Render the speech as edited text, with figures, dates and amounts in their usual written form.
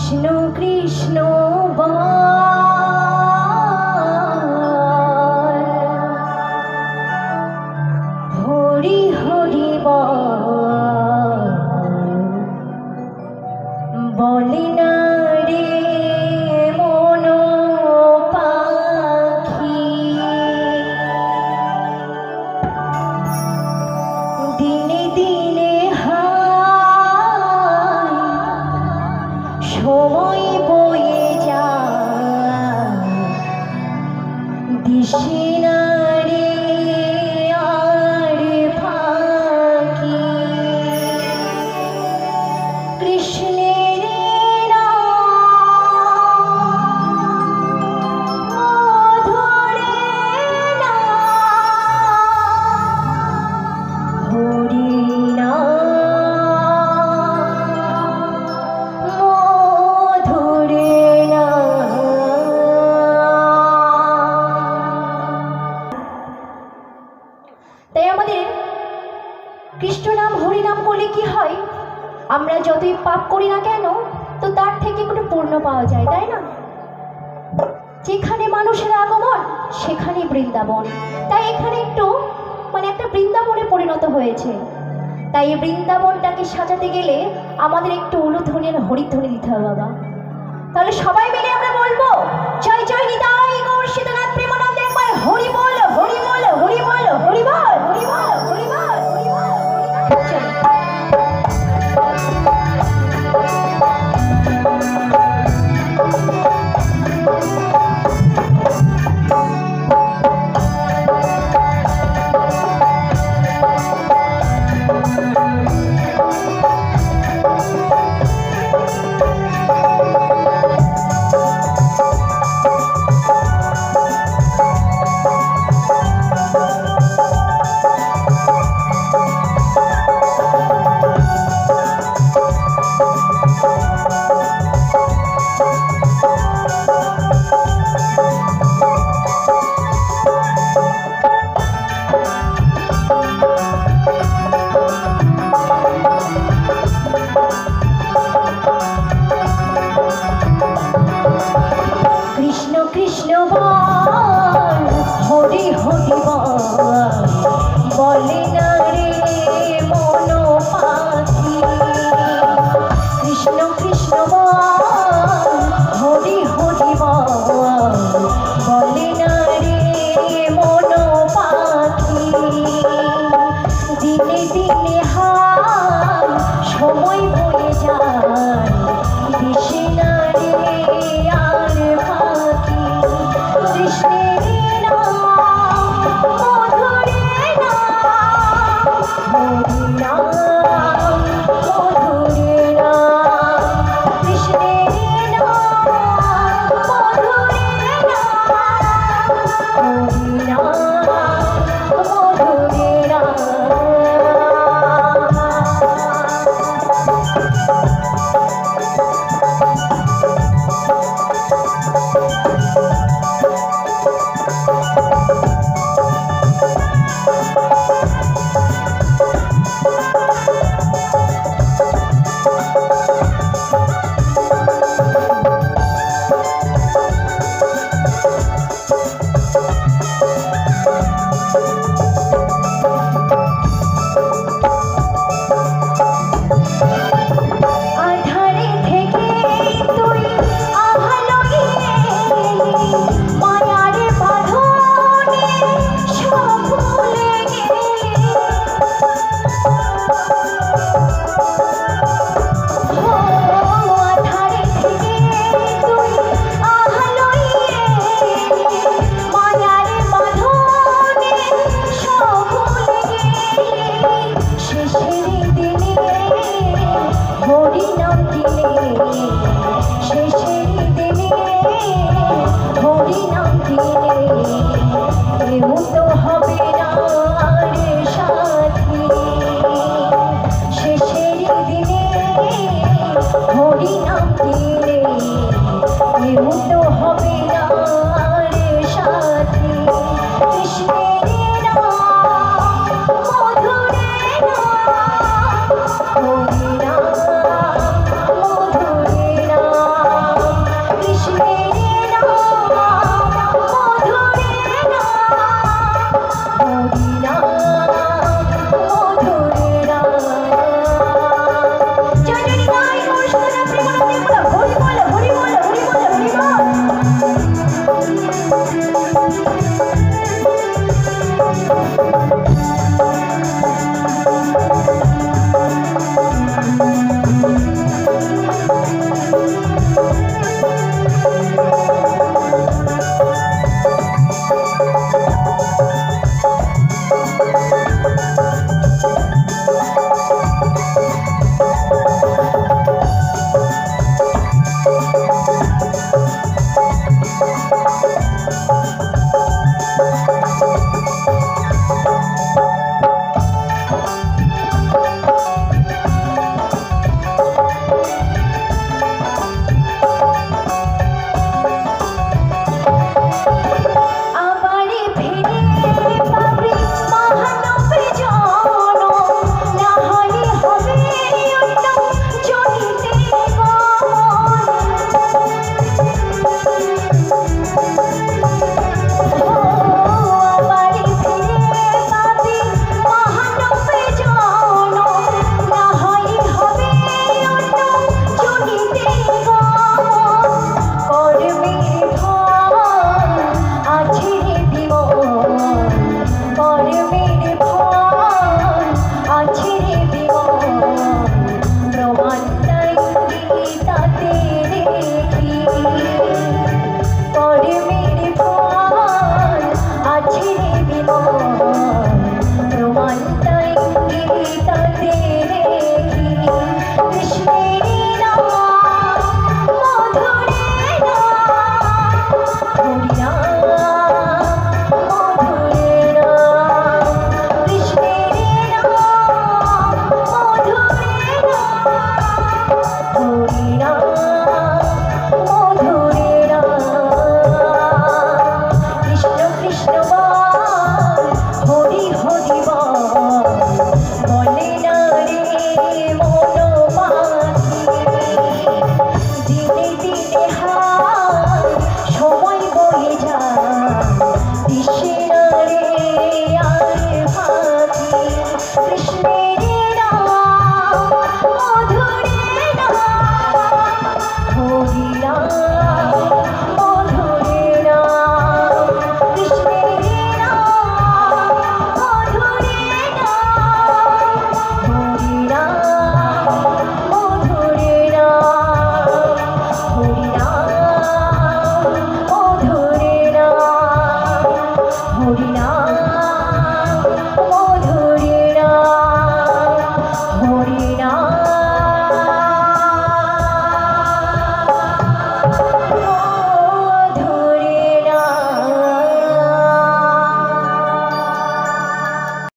কৃষ্ণ কৃষ্ণ বল, হরি হরি বল, বলে না রে মন পাখি, দিনে দিনে সময় বয়ে যায়, দিশে না রে আর ফাঁকি। কৃষ্ণের কৃষ্ণ নাম হরি নাম করলে কি হয়, আমরা যতই পাপ করি না কেন তো তার থেকে কোনো পূর্ণ পাওয়া যায়, তাই না? যেখানে মানুষের আগমন সেখানে বৃন্দাবন, তাই এখানে একটু একটা বৃন্দাবনে পরিণত হয়েছে। তাই এই বৃন্দাবনটাকে সাজাতে গেলে আমাদের একটু উলুধ্বনি আর হরিধ্বনি দিতে হবে বাবা। তাহলে সবাই মিলে আমরা বলবো জয় জয় নিতাই গৌর সীতানাথ প্রেমানন্দে, একবার হরি বল হরি বল হরি বল হরি বল হরি বল হরি বল হরি বল। কৃষ্ণ কৃষ্ণ বল, হরি হরি বল, বলে না রে